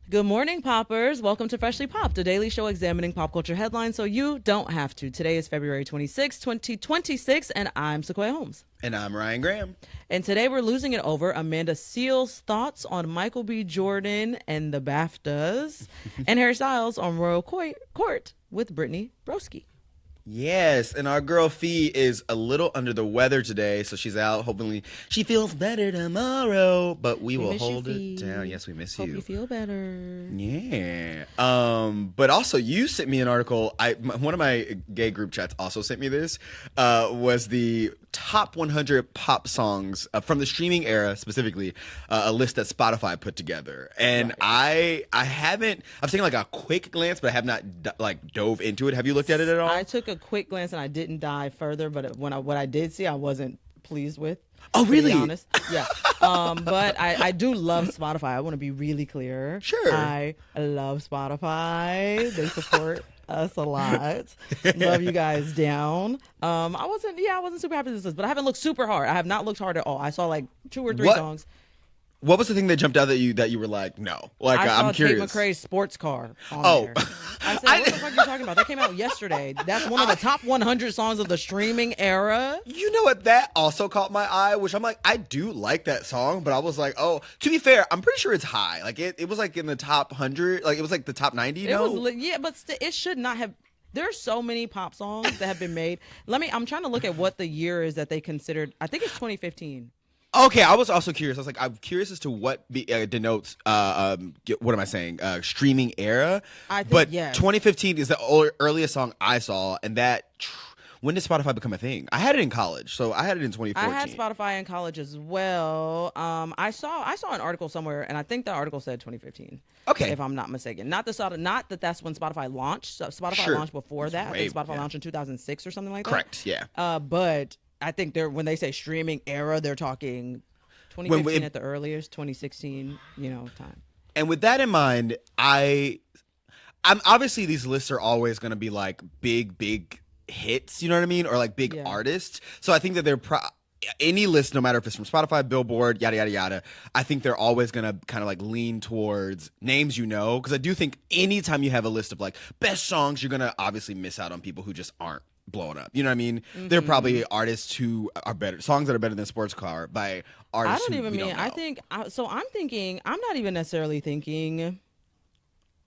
Good morning, poppers. Welcome to Freshly Popped, a daily show examining pop culture headlines so you don't have to. Today is February 26, 2026, and I'm Sequoia Holmes. And I'm Ryan Graham. And today we're losing it over Amanda Seale's thoughts on Michael B. Jordan and the BAFTAs, and Harry Styles on Royal Court with Brittany Broski. Yes, and our girl Fee is a little under the weather today, so she's out. Hopefully she feels better tomorrow, but we will hold it down. Yes, we miss you. Hope you feel better. Yeah. But also you sent me an article. One of my gay group chats also sent me this. Was the top 100 pop songs from the streaming era, specifically a list that Spotify put together. And right. I've taken like a quick glance, but I have not dove into it. Have you looked at it at all? I took a quick glance and I didn't dive further, but what I did see, I wasn't pleased with. Oh, really? To be honest. Yeah. But I do love Spotify. I want to be really clear. Sure. I love Spotify. They support us a lot. Love you guys down. I wasn't super happy with this, but I haven't looked super hard. I have not looked hard at all. I saw like 2 or 3 songs. What was the thing that jumped out that you were like, no? Like, I'm curious. I saw Tate McRae's sports car on there. I said, what the fuck are you talking about? That came out yesterday. That's one of the top 100 songs of the streaming era. You know what? That also caught my eye, which I'm like, I do like that song, but I was like, oh, to be fair, I'm pretty sure it's high. Like, it was like in the top 100. Like, it was like the top 90, but it should not have. There are so many pop songs that have been made. I'm trying to look at what the year is that they considered. I think it's 2015. Okay, I was also curious. I'm curious as to what denotes, what am I saying, streaming era. But yes. 2015 is the earliest song I saw, and when did Spotify become a thing? I had it in college, so I had it in 2014. I had Spotify in college as well. I saw an article somewhere, and I think the article said 2015. Okay, if I'm not mistaken. Not that that's when Spotify launched. So Spotify launched before that. I think Spotify launched in 2006 or something like that. Correct. Yeah. But I think when they say streaming era, they're talking 2015 at the earliest, 2016, time. And with that in mind, I'm obviously these lists are always going to be like big hits, you know what I mean, or like big artists. So I think that they're any list, no matter if it's from Spotify, Billboard, yada yada yada, I think they're always going to kind of like lean towards names, because I do think anytime you have a list of like best songs, you're going to obviously miss out on people who just aren't blowing up. You know what I mean? Mm-hmm. There are probably artists who are better, songs that are better than Sports Car by artists. I'm not even necessarily thinking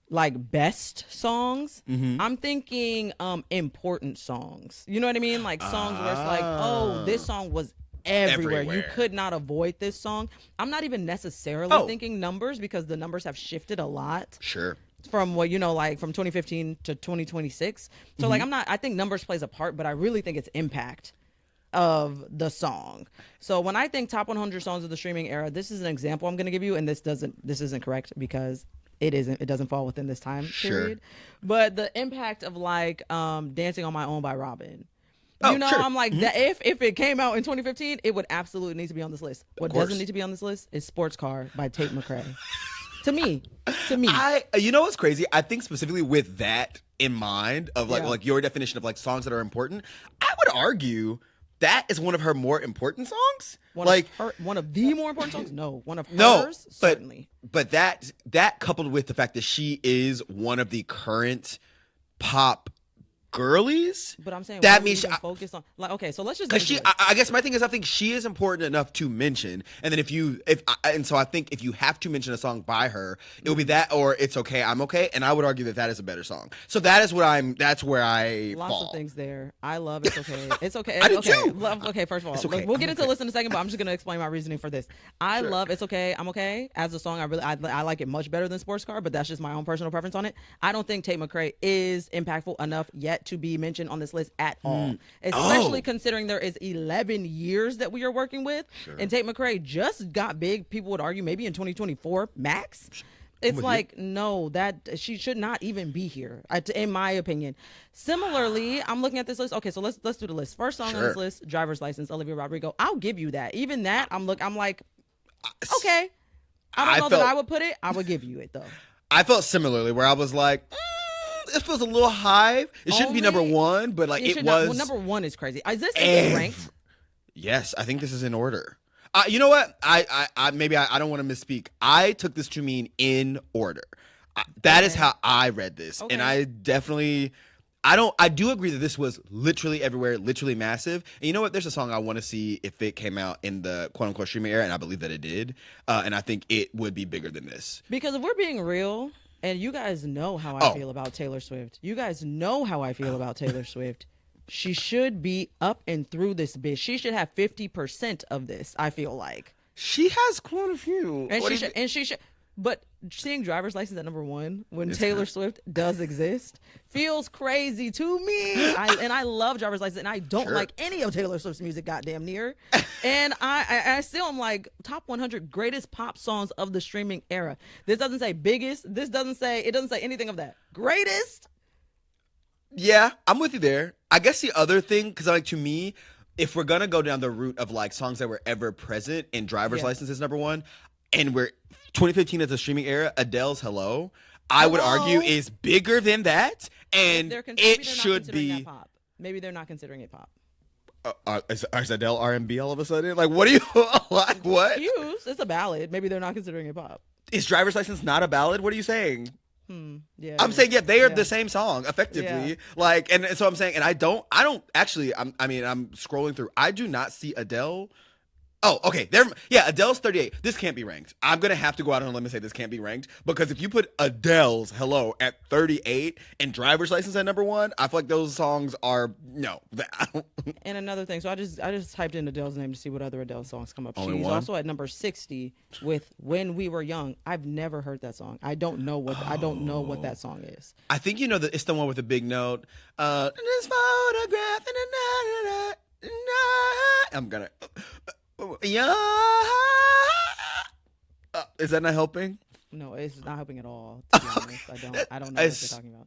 like best songs. Mm-hmm. I'm thinking important songs. You know what I mean? Like songs where it's like, oh, this song was everywhere. You could not avoid this song. I'm not even necessarily thinking numbers, because the numbers have shifted a lot. Sure. From from 2015 to 2026. So I think numbers plays a part, but I really think it's impact of the song. So when I think top 100 songs of the streaming era, this is an example I'm going to give you, and this isn't correct because it doesn't fall within this time period. But the impact of like Dancing on My Own by Robin. Sure. I'm like, that if it came out in 2015, it would absolutely need to be on this list. What doesn't need to be on this list is Sports Car by Tate McRae. To me, you know what's crazy? I think specifically with that in mind of like your definition of like songs that are important, I would argue that is one of her more important songs. One of the more important songs? No, one of hers, certainly. But that coupled with the fact that she is one of the current pop girlies, but I'm saying that means focus on so let's just, because I guess my thing is, I think she is important enough to mention, and then so I think if you have to mention a song by her, it will be that, or It's Okay, I'm Okay, and I would argue that is a better song. So that's where I lots fall. of things there. I love It's Okay. It's okay. I do okay. too. Okay, first of all, okay. We'll get into the list in a second, but I'm just gonna explain my reasoning for this. I love It's Okay, I'm Okay as a song. I like it much better than Sports Car, but that's just my own personal preference on it. I don't think Tate McRae is impactful enough yet to be mentioned on this list at all, especially considering there is 11 years that we are working with. Sure. And Tate McRae just got big, people would argue maybe in 2024 max. It's like, no, that she should not even be here, in my opinion. Similarly, I'm looking at this list. Okay, so let's do the list. First song on this list, Driver's License, Olivia Rodrigo. I'll give you that. Even that, I'm like, okay. I don't know that I would put it. I would give you it though. I felt similarly, where I was like, this feels a little high. It shouldn't be number one, but like it was. Number one is crazy. Is this ranked? Yes, I think this is in order. You know what? I don't want to misspeak. I took this to mean in order. That is how I read this, and I definitely. I do agree that this was literally everywhere, literally massive. And you know what? There's a song I want to see if it came out in the quote unquote streaming era, and I believe that it did. And I think it would be bigger than this. Because if we're being real, and you guys know how I feel about Taylor Swift. You guys know how I feel about Taylor Swift. She should be up and through this bitch. She should have 50% of this, I feel like. She has quite a few. And she should. But seeing Driver's License at number 1 when Taylor Swift does exist feels crazy to me. I love Driver's License, and I don't like any of Taylor Swift's music, goddamn near. And I still am like top 100 greatest pop songs of the streaming era. This doesn't say biggest. It doesn't say anything of that. Greatest. Yeah, I'm with you there. I guess the other thing, because like to me, if we're gonna go down the route of like songs that were ever present in Driver's License is number 1, and we're 2015 as a streaming era, Adele's Hello, I would argue is bigger than that, and it should be. Maybe they're not considering it pop. Is Adele R&B all of a sudden? Like, what do you like? What? Excuse, it's a ballad. Maybe they're not considering it pop. Is Driver's License not a ballad? What are you saying? Yeah, I'm saying they are the same song effectively. Like, and so I'm saying, and I don't actually. I'm scrolling through. I do not see Adele. Oh, okay. Adele's 38. This can't be ranked. I'm gonna have to go out on a limb and say this can't be ranked, because if you put Adele's Hello at 38 and Driver's License at number 1, I feel like those songs are no. And another thing, so I just typed in Adele's name to see what other Adele songs come up. Only She's one? also at number 60 with When We Were Young. I've never heard that song. I don't know what that song is. I think you know that it's the one with the big note. This photograph and I'm gonna. Yeah. Is that not helping? No, it's not helping at all. To be honest, I don't know what you're talking about.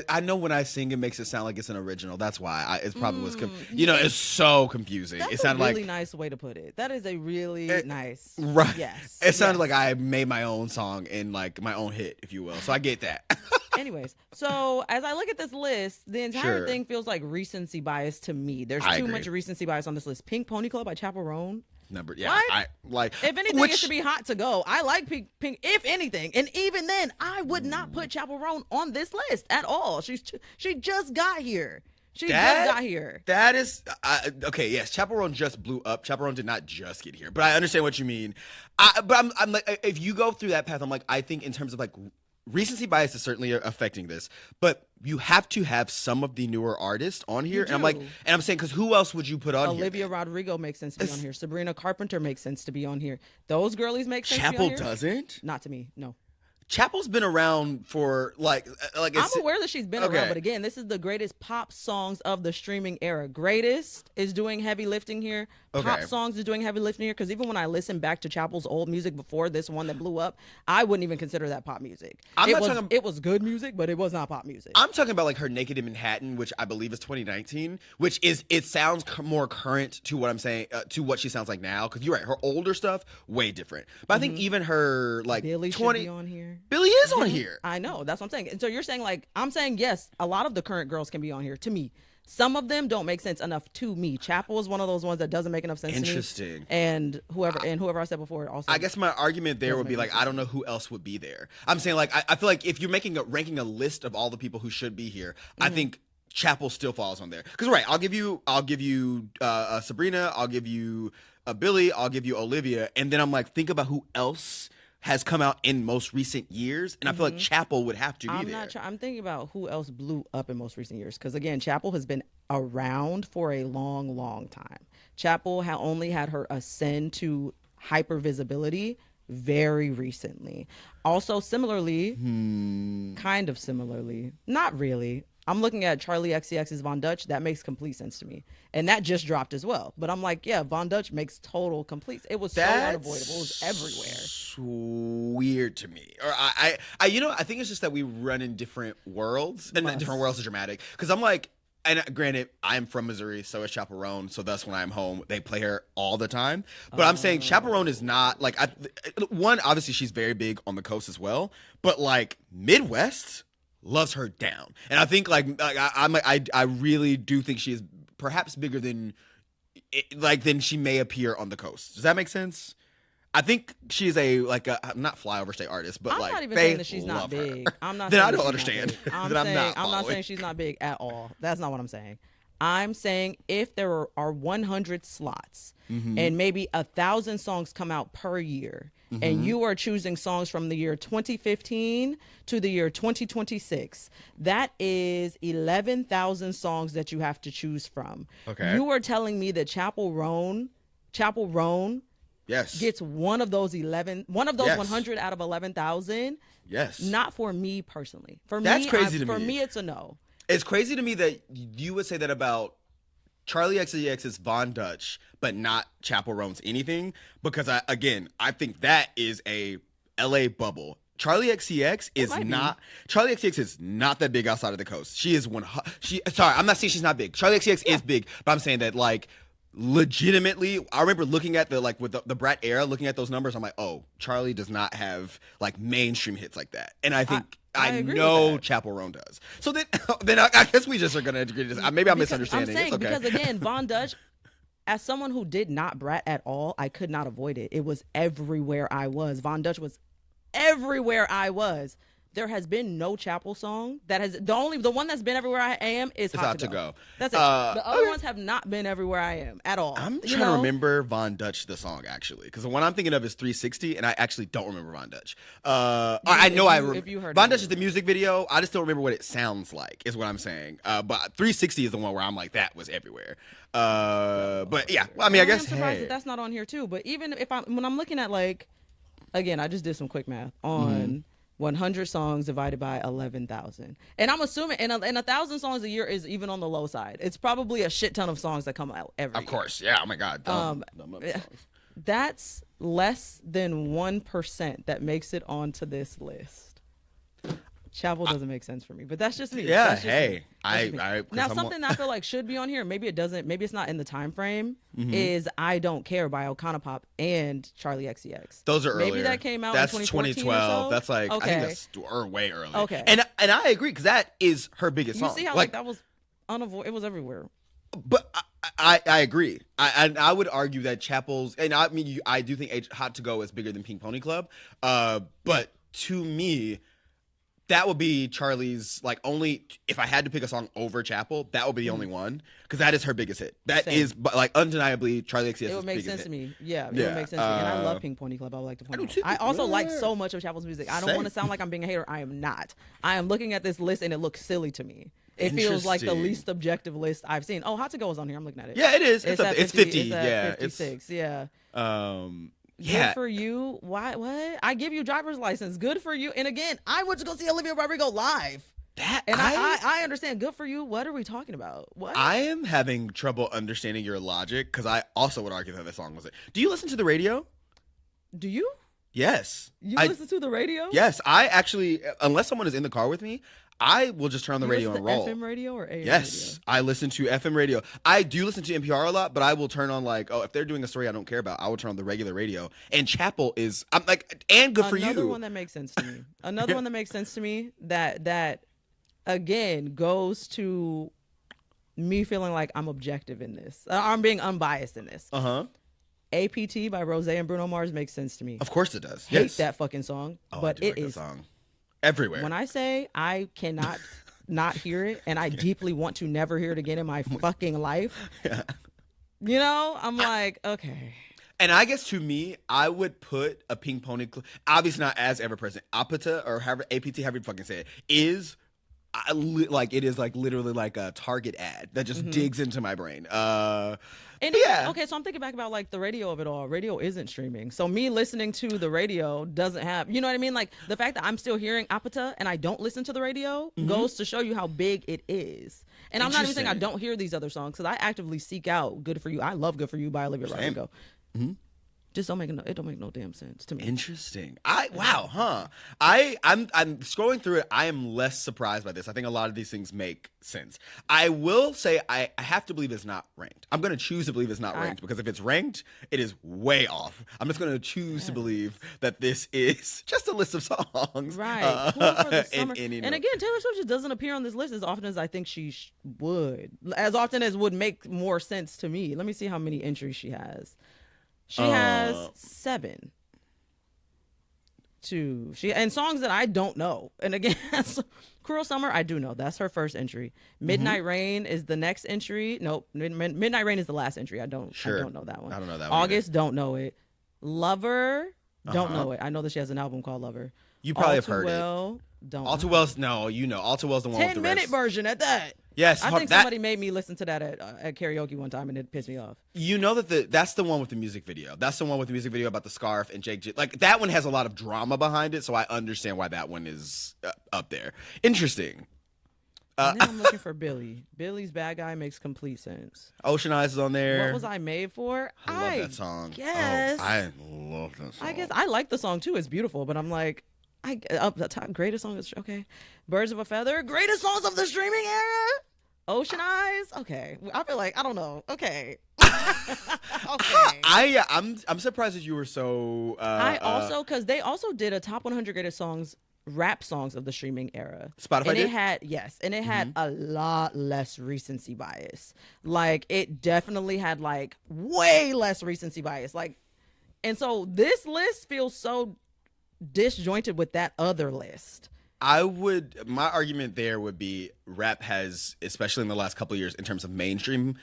I know when I sing, it makes it sound like it's an original. That's why it probably was. It's so confusing. That's it sounded a really like nice way to put it. That is a really nice. Right. Yes. It sounded like I made my own song and like my own hit, if you will. So I get that. Anyways, so as I look at this list, the entire thing feels like recency bias to me. There's too much recency bias on this list. Pink Pony Club by Chappell Roan. I like. If anything, it should be Hot to Go. I like Pink. If anything, and even then, I would not put Chappell Roan on this list at all. She just got here. That is okay. Yes, Chappell Roan just blew up. Chappell Roan did not just get here, but I understand what you mean. But I'm like, if you go through that path, I'm like, I think in terms of like. Recency bias is certainly affecting this, but you have to have some of the newer artists on here. And I'm saying, because who else would you put on Olivia Rodrigo makes sense to be on here. Sabrina Carpenter makes sense to be on here. Those girlies make sense Chappell to be on here. Doesn't? Not to me, no. Chappell's been around for like I'm aware that she's been around, but again, this is the greatest pop songs of the streaming era. Greatest is doing heavy lifting here. Pop songs is doing heavy lifting here, because even when I listen back to Chappell's old music before this one that blew up, I wouldn't even consider that pop music. It was good music, but it was not pop music. I'm talking about like her Naked in Manhattan, which I believe is 2019, which it sounds more current to what I'm saying, to what she sounds like now. Because you're right, her older stuff way different. But I think even her like Billie 20 should be on here. Billie is on here. I know, that's what I'm saying. And so you're saying like, I'm saying yes, a lot of the current girls can be on here to me. Some of them don't make sense enough to me. Chappell is one of those ones that doesn't make enough sense to me. Interesting. And whoever I said before also. I guess my argument there would be like, I don't know who else would be there. I'm saying like, I feel like if you're ranking a list of all the people who should be here, I think Chappell still falls on there. Because I'll give you Sabrina, I'll give you Billie, I'll give you Olivia, and then I'm like, think about who else has come out in most recent years, and I feel like Chappell would have to be there. I'm thinking about who else blew up in most recent years, because again, Chappell has been around for a long, long time. Chappell only had her ascend to hyper visibility very recently. Also, similarly, kind of similarly, not really. I'm looking at Charlie XCX's Von Dutch. That makes complete sense to me. And that just dropped as well. But I'm like, yeah, Von Dutch makes total complete. It was so unavoidable. It was everywhere. Weird to me. Or I think it's just that we run in different worlds. And different worlds are dramatic. Because I'm like, and granted, I'm from Missouri, so is Chappell Roan. So thus, when I'm home, they play her all the time. But I'm saying Chappell Roan is not like one. Obviously, she's very big on the coast as well. But like Midwest loves her down, and I think I really do think she is perhaps bigger than like then she may appear on the coast. Does that make sense? I think she's a not flyover state artist, but I'm like not even they saying that she's not love big. her. I'm not. Then saying I don't that understand. she's not big. Then I'm not I'm not following. saying she's not big at all. That's not what I'm saying. I'm saying if there are 100 slots and maybe 1,000 songs come out per year, and you are choosing songs from the year 2015 to the year 2026, that is 11,000 songs that you have to choose from. Okay. You are telling me that Chapel Roan Yes. gets one of those Yes. 100 out of 11,000. Yes. Not for me personally. For That's me, crazy to for me. me, it's a no. It's crazy to me that you would say that about Charlie XCX's Von Dutch, but not Chapel Roan's anything, because I think that is a LA bubble. Charlie XCX is not that big outside of the coast. She is sorry, I'm not saying she's not big. Charlie XCX is big, but I'm saying that like legitimately, I remember looking at with the Brat era, looking at those numbers, I'm like, oh, Charlie does not have like mainstream hits like that. And I think I agree know with that. Chapel Roan does. So then I guess we just are gonna agree to this. Maybe I'm misunderstanding. I'm saying it's okay. because again, Von Dutch, as someone who did not brat at all, I could not avoid it. It was everywhere I was. Von Dutch was everywhere I was. There has been no Chapel song that has the one that's been everywhere I am is Hot to Go. That's it. The other ones have not been everywhere I am at all. I'm trying to remember Von Dutch the song actually, because the one I'm thinking of is 360, and I actually don't remember Von Dutch. I know if you heard Von Dutch is the music video. I just don't remember what it sounds like. Is what I'm saying. But 360 is the one where I'm like that was everywhere. But yeah, well, I mean, I guess I'm surprised that that's not on here too. But even when I'm looking at like, again, I just did some quick math on. 100 songs divided by 11,000. And I'm assuming, and 1,000 songs a year is even on the low side. It's probably a shit ton of songs that come out every year. Of course, yeah. Oh my God. That's less than 1% that makes it onto this list. Chapel doesn't make sense for me, but that's just me. Yeah, that's just hey. me. That's just me. Now, I'm something that I feel like should be on here, maybe it doesn't, maybe it's not in the time frame, is I Don't Care by Okanapop and Charlie XCX. Those are earlier. Maybe that came out that's in 2012. So. That's like, okay. I think that's way early. Okay. And I agree, because that is her biggest song. You see how like that was unavoidable? It was everywhere. But I agree. I would argue that Chapel's, and I mean, I do think Hot to Go is bigger than Pink Pony Club. But to me, that would be Charlie's, like, only, if I had to pick a song over Chapel, that would be the only one, because that is her biggest hit. That is, like, undeniably Charlie XCX's biggest hit. It would make sense to me. Yeah, it would make sense to me. And I love Pink Pony Club. I would like to point out. I also like so much of Chapel's music. I don't want to sound like I'm being a hater. I am not. I am looking at this list, and it looks silly to me. It feels like the least objective list I've seen. Oh, Hot to Go is on here. I'm looking at it. Yeah, it is. It's 50. It's at 56. Yeah. Yeah. Good for you. Why? What? I give you driver's license. Good for you. And again, I went to go see Olivia Rodrigo live. I understand. Good for you. What are we talking about? What? I am having trouble understanding your logic, because I also would argue that the song was it. Do you listen to the radio? Do you? Yes. You listen to the radio? Yes. I actually, unless someone is in the car with me, I will just turn on the radio and roll. FM radio or AM Yes, radio? I listen to FM radio. I do listen to NPR a lot, but I will turn on if they're doing a story I don't care about, I will turn on the regular radio. And Chapel is, I'm like, and good for you. Another one that makes sense to me. Another one that makes sense to me that again goes to me feeling like I'm objective in this. I'm being unbiased in this. APT by Rose and Bruno Mars makes sense to me. Of course it does. Hate that fucking song, but it is song. Everywhere. When I say I cannot not hear it, and I deeply want to never hear it again in my fucking life, you know, I'm like, okay. And I guess to me, I would put a Pink Pony Club, obviously not as ever present. APT, or APT, however you fucking say it, is like, it is like literally like a Target ad that just digs into my brain. Okay, so I'm thinking back about like the radio of it all. Radio isn't streaming, so me listening to the radio doesn't have, you know what I mean? Like the fact that I'm still hearing Apata and I don't listen to the radio goes to show you how big it is. And I'm not even saying I don't hear these other songs, because I actively seek out Good For You. I love Good For You by Olivia Rodrigo. Just don't make it don't make no damn sense to me. Interesting. I'm scrolling through it. I am less surprised by this. I think a lot of these things make sense. I will say I have to believe it's not ranked. I'm going to choose to believe it's not ranked because if it's ranked, it is way off. I'm just going to choose to believe that this is just a list of songs. Right. Cool for the summer. And again, Taylor Swift just doesn't appear on this list as often as I think she would. As often as would make more sense to me. Let me see how many entries she has. She has 7. And songs that I don't know. And again, Cruel Summer, I do know. That's her first entry. Midnight Rain is the next entry. Nope. Midnight Rain is the last entry. I don't know that one. I don't know that one. August, don't know it. Lover, don't know it. I know that she has an album called Lover. You probably have heard it. All Too Well's no, you know. All Too Well's the one with the 10-minute version at that. Yes, I think somebody made me listen to that at karaoke one time, and it pissed me off. You know that's the one with the music video. That's the one with the music video about the scarf and Jake. Like that one has a lot of drama behind it, so I understand why that one is up there. Interesting. And then I'm looking for Billy. Billy's Bad Guy makes complete sense. Ocean Eyes is on there. What Was I Made For? I love that song. Yes. Oh, I love that song. I guess I like the song too. It's beautiful, but I'm like, the top greatest song is okay. Birds of a Feather, greatest songs of the streaming era. Ocean Eyes, okay. I feel like I don't know. Okay. Okay. I'm surprised that you were so. I also because they also did a top 100 greatest songs. Rap songs of the streaming era. Spotify and did? it had a lot less recency bias. Like it definitely had like way less recency bias. Like, and so this list feels so disjointed with that other list. My argument there would be rap has, especially in the last couple of years in terms of mainstream,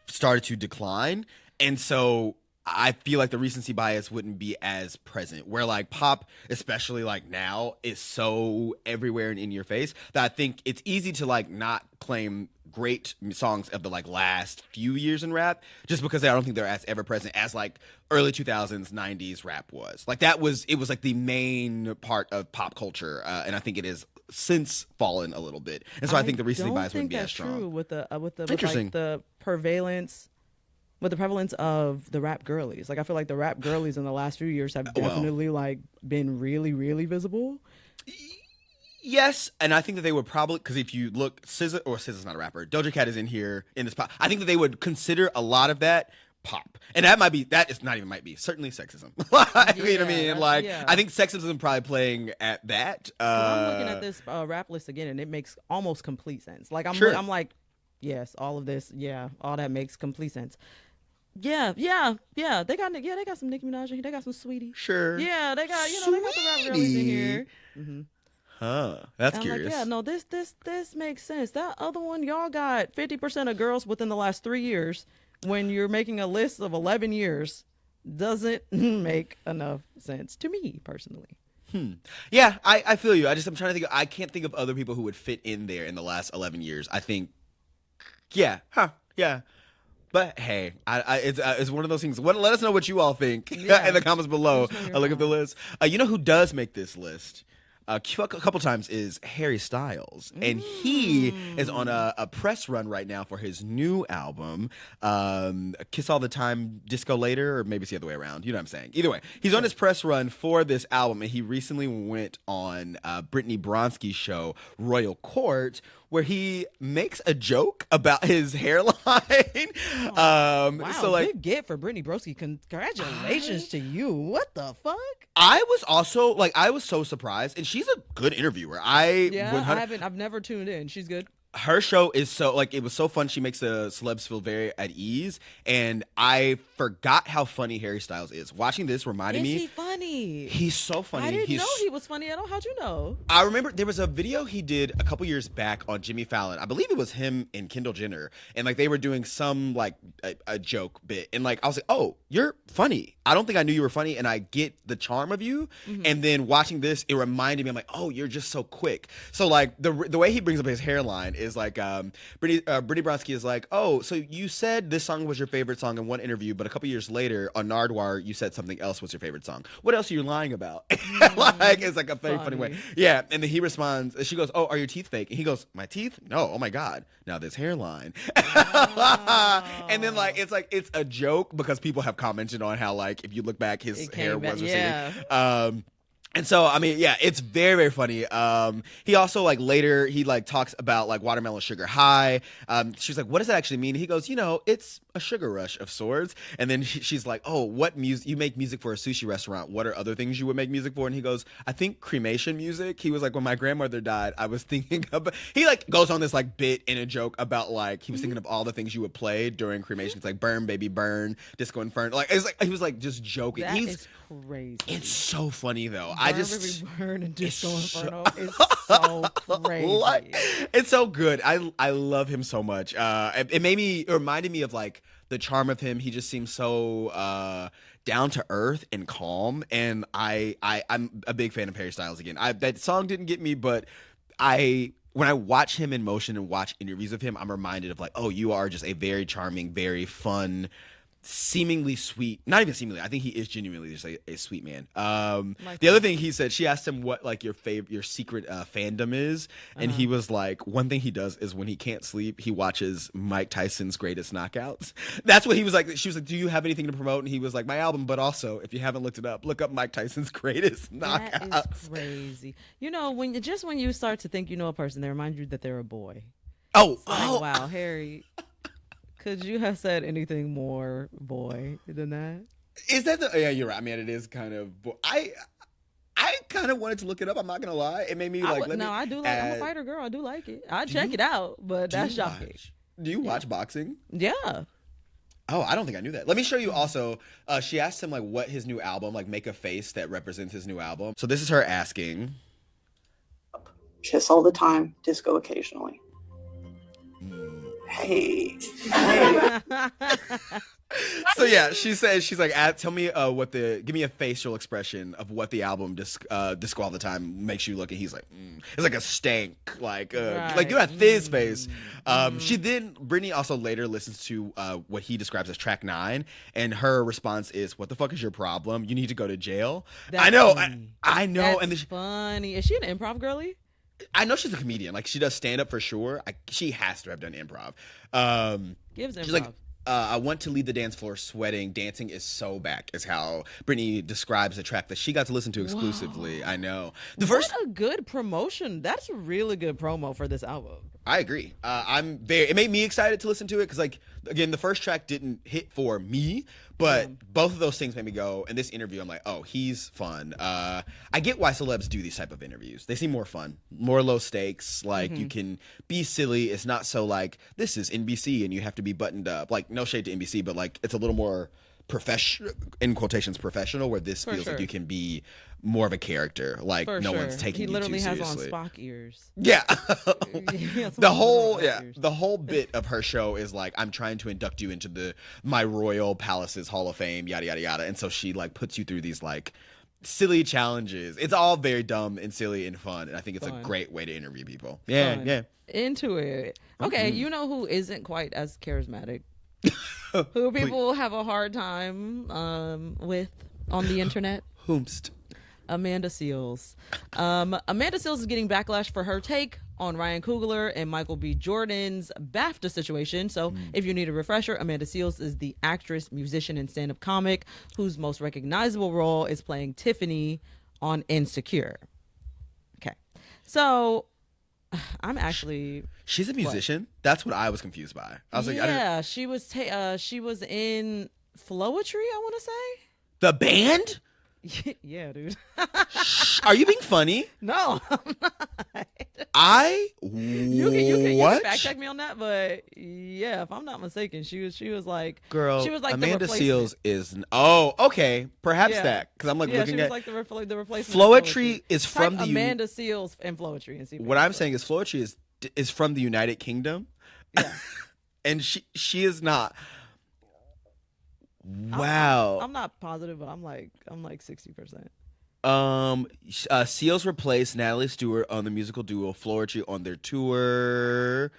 started to decline. And so I feel like the recency bias wouldn't be as present, where like pop, especially like now, is so everywhere and in your face that I think it's easy to like not claim great songs of the like last few years in rap just because I don't think they're as ever present as like early 2000s 90s rap was. Like it was like the main part of pop culture, and I think it has since fallen a little bit, and so I think the recency bias wouldn't be as strong. True with the prevalence of the rap girlies. Like I feel like the rap girlies in the last few years have definitely like been really, really visible. Yes, and I think that they would probably, because if you look, SZA's not a rapper, Doja Cat is in here in this pop. I think that they would consider a lot of that pop, and certainly sexism. I think sexism is probably playing at that. I'm looking at this rap list again, and it makes almost complete sense. Like I'm like, yes, all of this, all that makes complete sense. Yeah. They got some Nicki Minaj in here. They got some Sweetie. Sure. Yeah, they got the rap girlies in here. Mm-hmm. Huh. That's and curious. I'm like, this makes sense. That other one, y'all got 50% of girls within the last 3 years. When you're making a list of 11 years, doesn't make enough sense to me personally. Yeah, I feel you. I'm trying to think. I can't think of other people who would fit in there in the last 11 years. I think. Yeah. But hey, it's one of those things. Let us know what you all think in the comments below. I look at the list. You know who does make this list? A couple times is Harry Styles, and he is on a press run right now for his new album, Kiss All the Time, Disco Later, or maybe it's the other way around. You know what I'm saying? Either way, he's on his press run for this album, and he recently went on Brittany Broski's show, Royal Court, where he makes a joke about his hairline. Wow, so like, big get for Brittany Broski. Congratulations to you. What the fuck? I was so surprised, and she's a good interviewer. I've never tuned in. She's good. Her show is so like it was so fun. She makes the celebs feel very at ease, and I forgot how funny Harry Styles is. Watching this reminded me. Is he funny? He's so funny. I didn't know he was funny at all. How'd you know? I remember there was a video he did a couple years back on Jimmy Fallon. I believe it was him and Kendall Jenner, and like they were doing some like a joke bit, and like I was like, "Oh, you're funny." I don't think I knew you were funny, and I get the charm of you. Mm-hmm. And then watching this, it reminded me. I'm like, "Oh, you're just so quick." So like the way he brings up his hairline is like Brittany Broski is like, "Oh, so you said this song was your favorite song in one interview, but a couple years later on Nardwuar, you said something else was your favorite song. what else are you lying about? Like, it's like a very funny way. Yeah. And then he responds, she goes, oh, are your teeth fake? And he goes, my teeth? No. Oh my God. Now there's hairline. And then it's a joke because people have commented on how like, if you look back, his hair was receding. And so, I mean, yeah, it's very, very funny. He also, like, later, he, like, talks about, like, watermelon sugar high. She's like, what does that actually mean? He goes, it's a sugar rush of sorts. And then she's like, oh, what music? You make music for a sushi restaurant. What are other things you would make music for? And he goes, I think cremation music. He was like, when my grandmother died, I was thinking about, he, like, goes on this, like, bit in a joke about, like, he was thinking of all the things you would play during cremation. It's like, burn, baby, burn, disco inferno. Like, it's like, he was, like, just joking. That is crazy. It's so funny, though. Burn and Disco Inferno is so crazy. It's so good. I love him so much. It reminded me of like the charm of him. He just seems so down to earth and calm. And I'm a big fan of Harry Styles again. That song didn't get me, but when I watch him in motion and watch interviews of him, I'm reminded of like, oh, you are just a very charming, very fun, seemingly sweet, not even seemingly, I think he is genuinely just a sweet man. The other thing he said, she asked him what like your secret fandom is, and he was like, one thing he does is when he can't sleep, he watches Mike Tyson's Greatest Knockouts. That's what he was like. She was like, do you have anything to promote? And he was like, my album, but also if you haven't looked it up, look up Mike Tyson's Greatest Knockouts. That is crazy. When you start to think you know a person, they remind you that they're a boy. Wow, Harry. Could you have said anything more boy than that? Is that yeah, you're right. I mean, it is kind of I kind of wanted to look it up. I'm not gonna lie. It made me like. I do like. I'm a fighter girl. I do like it. I check it out, but that's shocking. Do you watch boxing? Yeah. Oh, I don't think I knew that. Let me show you also. She asked him like what his new album, like make a face that represents his new album. So this is her asking. Kiss all the time, disco occasionally. Hey. So yeah, she says, she's like, tell me give me a facial expression of what the album disco all the time makes you look. And he's like, it's like a stank, like you have this face. Brittany also later listens to what he describes as track 9, and her response is, what the fuck is your problem? You need to go to jail. I know. That's and funny. Is she an improv girly? I know she's a comedian. Like, she does stand up for sure. She has to have done improv. Gives improv. She's like, I want to leave the dance floor sweating. Dancing is so back, is how Brittany describes the track that she got to listen to exclusively. Whoa. I know. What a good promotion. That's a really good promo for this album. I agree. It made me excited to listen to it because, like, again, the first track didn't hit for me, but both of those things made me go. In this interview, I'm like, oh, he's fun. I get why celebs do these type of interviews. They seem more fun, more low stakes. Like, you can be silly. It's not so like, this is NBC and you have to be buttoned up. Like, no shade to NBC, but like, it's a little more professional, in quotations, professional, where this feels like you can be more of a character. Like, one's taking you too seriously. He literally has on Spock ears. Yeah. The whole bit of her show is like, I'm trying to induct you into my royal palace's Hall of Fame, yada yada yada. And so she like puts you through these like silly challenges. It's all very dumb and silly and fun, and I think it's a great way to interview people. Yeah. Into it. Okay, you know who isn't quite as charismatic? Who people have a hard time with on the internet? Whomst? Amanda Seales. Amanda Seales is getting backlash for her take on Ryan Coogler and Michael B. Jordan's BAFTA situation. So if you need a refresher, Amanda Seales is the actress, musician, and stand-up comic whose most recognizable role is playing Tiffany on Insecure. Okay. So I'm actually... She's a musician? What? That's what I was confused by. I was like, yeah, she was in Flowetry, I want to say. The band? Yeah, dude. Are you being funny? No, I'm not. You can fact check me on that, but yeah, if I'm not mistaken, she was like, girl, she was like Amanda Seales is okay, perhaps that, because I'm like looking she was at like the replacement. Flowetry is from the Amanda Seales and Flowetry, and see what I'm saying is Flowetry is from the United Kingdom, yeah, and she is not. Wow. I'm not positive, but I'm like 60%. Seals replaced Natalie Stewart on the musical duo Flowetry on their tour.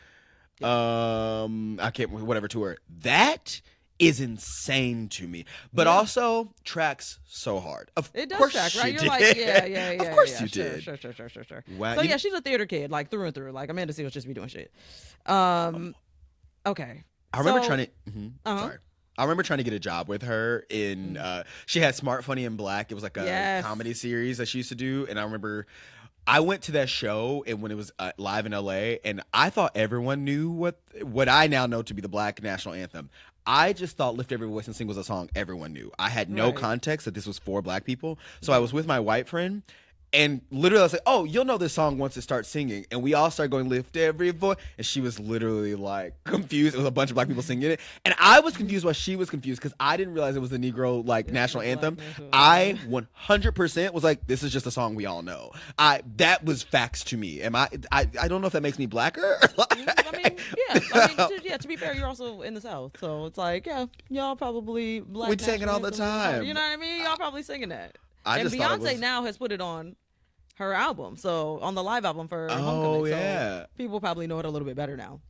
I can't, whatever tour. That is insane to me. But also tracks so hard. Of It does course track, right? she You're did. like, yeah. Of course yeah, you sure, did. Sure. Wow. So yeah, she's a theater kid, like through and through. Like Amanda Seales just be doing shit. Okay. I remember So- trying to. Sorry. I remember trying to get a job with her in. She had Smart, Funny, and Black. It was like a Yes. comedy series that she used to do, and I remember I went to that show and when it was live in LA, and I thought everyone knew what I now know to be the Black national anthem. I just thought "Lift Every Voice and Sing" was a song everyone knew. I had no Right. context that this was for Black people, so I was with my white friend. And literally, I was like, "Oh, you'll know this song once it starts singing." And we all started going, "Lift every voice," and she was literally like confused. It was a bunch of Black people singing it, and I was confused while she was confused because I didn't realize it was the Negro national anthem. I 100% was like, "This is just a song we all know." That was facts to me. I don't know if that makes me blacker. To be fair, you're also in the South, so it's like, yeah, y'all probably Black. We sing it national all the anthem. time. You know what I mean? Y'all probably singing that. I And just thought it Beyonce was- now has put it on her album, so on the live album for Oh, Homecoming. yeah. So people probably know it a little bit better now.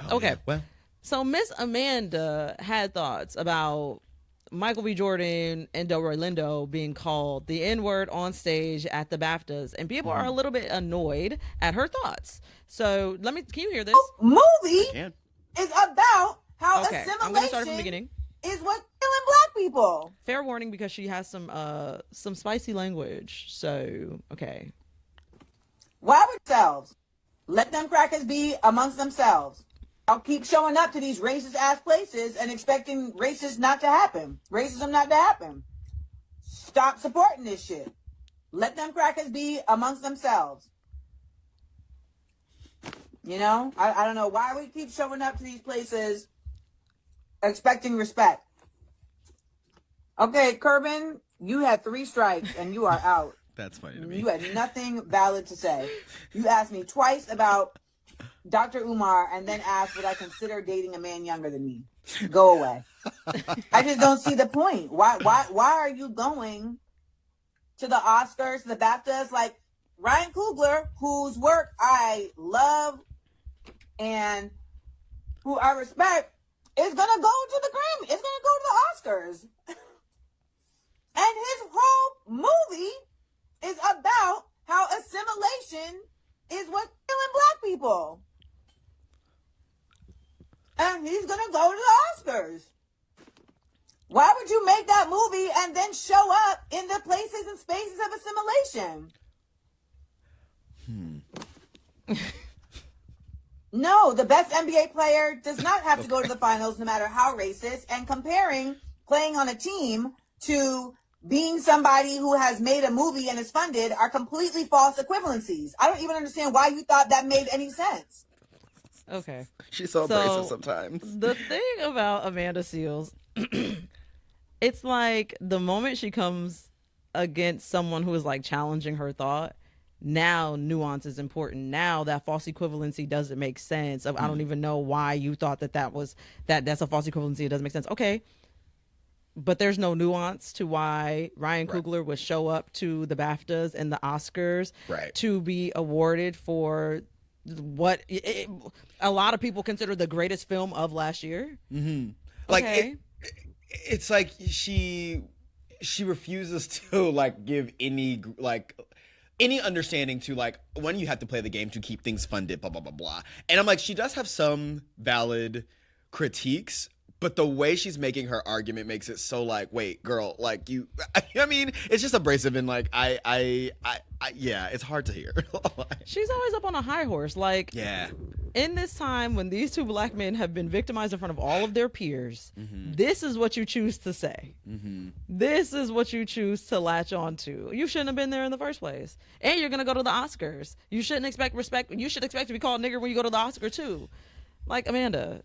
Oh, Okay. yeah. Well, So Miss Amanda had thoughts about Michael B. Jordan and Delroy Lindo being called the N-word on stage at the BAFTAs, and people are a little bit annoyed at her thoughts. So can you hear this? Movie can. is about how Okay, I'm gonna start from the assimilation beginning. is what killing black people. Fair warning because she has some spicy language. So okay. Why would themselves? Let them crackers be amongst themselves. I'll keep showing up to these racist ass places and expecting racism not to happen. Stop supporting this shit. Let them crackers be amongst themselves. You know, I don't know why we keep showing up to these places expecting respect. Okay, Kerbin, you had 3 strikes and you are out. That's funny to me. You had nothing valid to say. You asked me twice about Dr. Umar and then asked would I consider dating a man younger than me. Go away. I just don't see the point. Why are you going to the Oscars, the BAFTAs, like Ryan Coogler, whose work I love and who I respect, is gonna go to the Grammy. It's gonna go to the Oscars. And his whole movie is about how assimilation is what's killing black people. And he's going to go to the Oscars. Why would you make that movie and then show up in the places and spaces of assimilation? No, the best NBA player does not have to go to the finals no matter how racist. And comparing playing on a team to being somebody who has made a movie and is funded are completely false equivalencies. I don't even understand why you thought that made any sense. Okay. She's so abrasive sometimes. The thing about Amanda Seales, it's like the moment she comes against someone who is like challenging her thought, now nuance is important. Now that false equivalency doesn't make sense. I don't even know why you thought that's a false equivalency. It doesn't make sense. Okay. But there's no nuance to why Ryan Coogler would show up to the BAFTAs and the Oscars to be awarded for what a lot of people consider the greatest film of last year. Mm-hmm. Okay. Like it's like she refuses to like give any understanding to like when you have to play the game to keep things funded, blah blah blah blah. And I'm like, she does have some valid critiques, but the way she's making her argument makes it so like, wait, girl, like you, I mean, it's just abrasive and like, yeah, it's hard to hear. She's always up on a high horse. Like, yeah. In this time when these 2 black men have been victimized in front of all of their peers, this is what you choose to say. This is what you choose to latch on to. You shouldn't have been there in the first place. And you're going to go to the Oscars. You shouldn't expect respect. You should expect to be called nigger when you go to the Oscar too. Like, Amanda.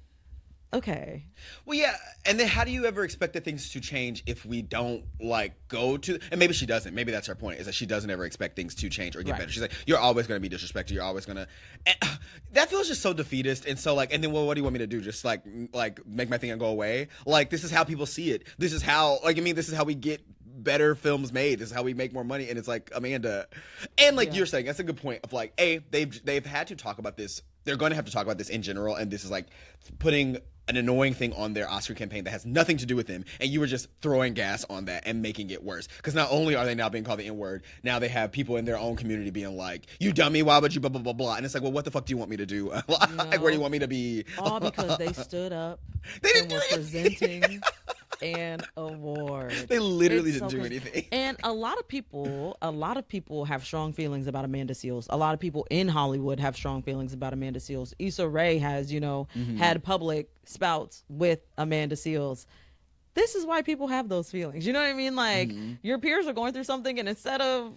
Okay. Well, yeah, and then how do you ever expect that things to change if we don't like go to? And maybe she doesn't. Maybe that's her point, is that she doesn't ever expect things to change or get better. She's like, you're always going to be disrespected. You're always going to. That feels just so defeatist, and so like, and then well, what do you want me to do? Just like make my thing and go away? Like this is how people see it. This is how this is how we get better films made. This is how we make more money. And it's like, Amanda, and like you're saying, that's a good point. Of like, they've had to talk about this. They're going to have to talk about this in general, and this is like putting an annoying thing on their Oscar campaign that has nothing to do with them, and you were just throwing gas on that and making it worse. Because not only are they now being called the N-word, now they have people in their own community being like, "You dummy, why would you blah blah blah blah?" And it's like, well, what the fuck do you want me to do? Like, where do you want me to be? All because they stood up They and were presenting an award. They literally It's didn't so do crazy. anything. And a lot of people have strong feelings about Amanda Seales. A lot of people in Hollywood have strong feelings about Amanda Seales. Issa Rae has, had public spouts with Amanda Seales. This is why people have those feelings. You know what I mean? Like, your peers are going through something, and instead of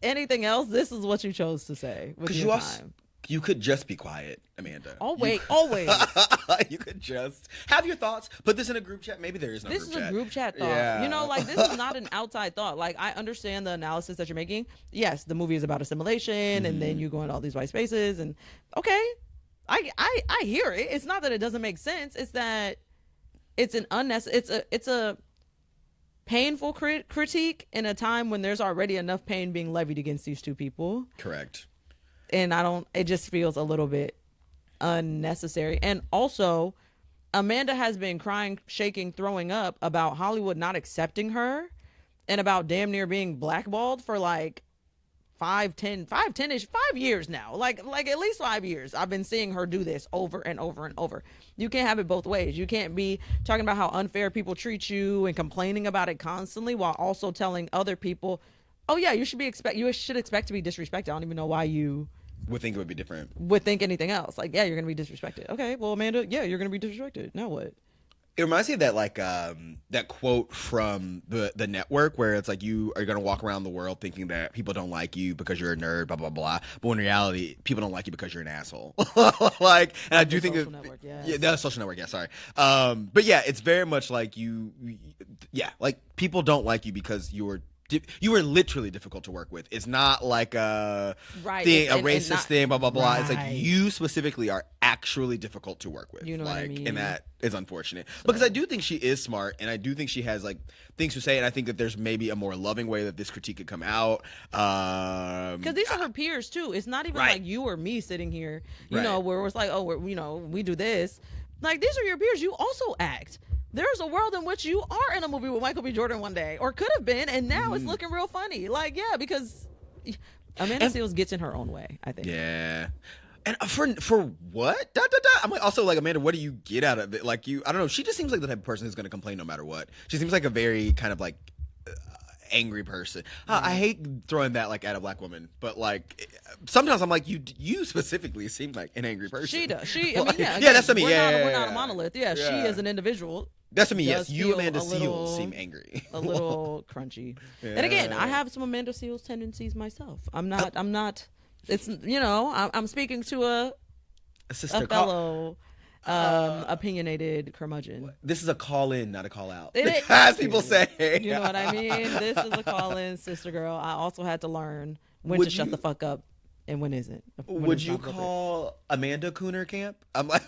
anything else, this is what you chose to say with your time. You could just be quiet, Amanda. Always. You could just have your thoughts. Put this in a group chat. Maybe there is no This group is chat. a group chat thought. Yeah. This is not an outside thought. Like, I understand the analysis that you're making. Yes, the movie is about assimilation, and then you go into all these white spaces, and okay, I hear it. It's not that it doesn't make sense. It's that it's an unnecessary. It's a painful critique in a time when there's already enough pain being levied against these two people. Correct. And it just feels a little bit unnecessary. And also, Amanda has been crying, shaking, throwing up about Hollywood not accepting her and about damn near being blackballed for like 5 years now. Like at least 5 years. I've been seeing her do this over and over and over. You can't have it both ways. You can't be talking about how unfair people treat you and complaining about it constantly while also telling other people, oh yeah, you should expect to be disrespected. I don't even know why you Would think it would be different. would think anything else. Like, yeah, you're gonna be disrespected. Okay, well, Amanda, yeah, you're gonna be disrespected. Now what? It reminds me of that that quote from the Network where it's like you are gonna walk around the world thinking that people don't like you because you're a nerd, blah blah blah. But in reality, people don't like you because you're an asshole. Like, and I do think Social Network, yes. yeah, that's Social Network. Yeah, sorry. But yeah, it's very much like like people don't like you because you were literally difficult to work with. It's not like a thing, a racist thing, blah blah blah. Right. It's like you specifically are actually difficult to work with. You know what I mean? And that is unfortunate because I do think she is smart, and I do think she has like things to say, and I think that there's maybe a more loving way that this critique could come out. Because these are her peers too. It's not even like you or me sitting here, you know, where it's like, oh, we do this. Like, these are your peers. You also act. There's a world in which you are in a movie with Michael B. Jordan one day, or could have been, and now it's looking real funny. Like, yeah, because Amanda Seales gets in her own way, I think. Yeah. And for what? I'm like, also like, Amanda, what do you get out of it? Like, I don't know. She just seems like the type of person who's going to complain no matter what. She seems like a very kind of like angry person. I hate throwing that like at a black woman, but like sometimes I'm like, you specifically seem like an angry person. She does. I mean, yeah. Yeah, that's to me. We're not a monolith. Yeah, she as an individual. That's to me. Yes, does you, feel Amanda a little- Seales, seem angry. A little crunchy. And again, I have some Amanda Seales tendencies myself. I'm not. It's I'm speaking to a Sister, fellow opinionated curmudgeon. this is a call in, not a call out. It As is. people say. You know what I mean? This is a call in, sister girl. I also had to learn when Would to shut you- the fuck up and when isn't. When Would it's you not appropriate. call Amanda Cooner Camp? I'm like,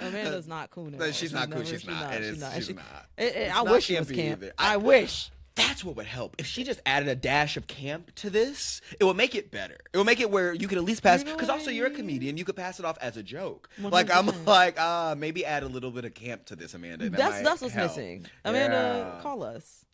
Amanda's not Cooner. No, she's not cool. She's not. She's not. It's I not wish she was campy camp. either. I wish. That's what would help. If she just added a dash of camp to this, it would make it better. It would make it where you could at least pass, because also you're a comedian. You could pass it off as a joke. 100%. Like, I'm like, maybe add a little bit of camp to this, Amanda. That's what's help. missing. Amanda, Yeah. call us.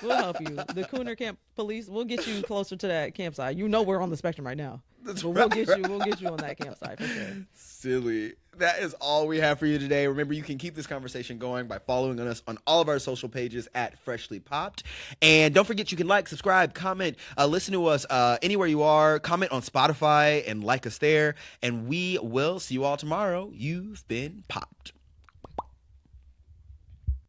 We'll help you. The Cooner Camp Police. We'll get you closer to that campsite. You know we're on the spectrum right now. That's But right. we'll get you on that campsite for sure. Silly. That is all we have for you today. Remember, you can keep this conversation going by following us on all of our social pages at Freshly Popped. And don't forget, you can like, subscribe, comment, listen to us anywhere you are. Comment on Spotify and like us there. And we will see you all tomorrow. You've been popped.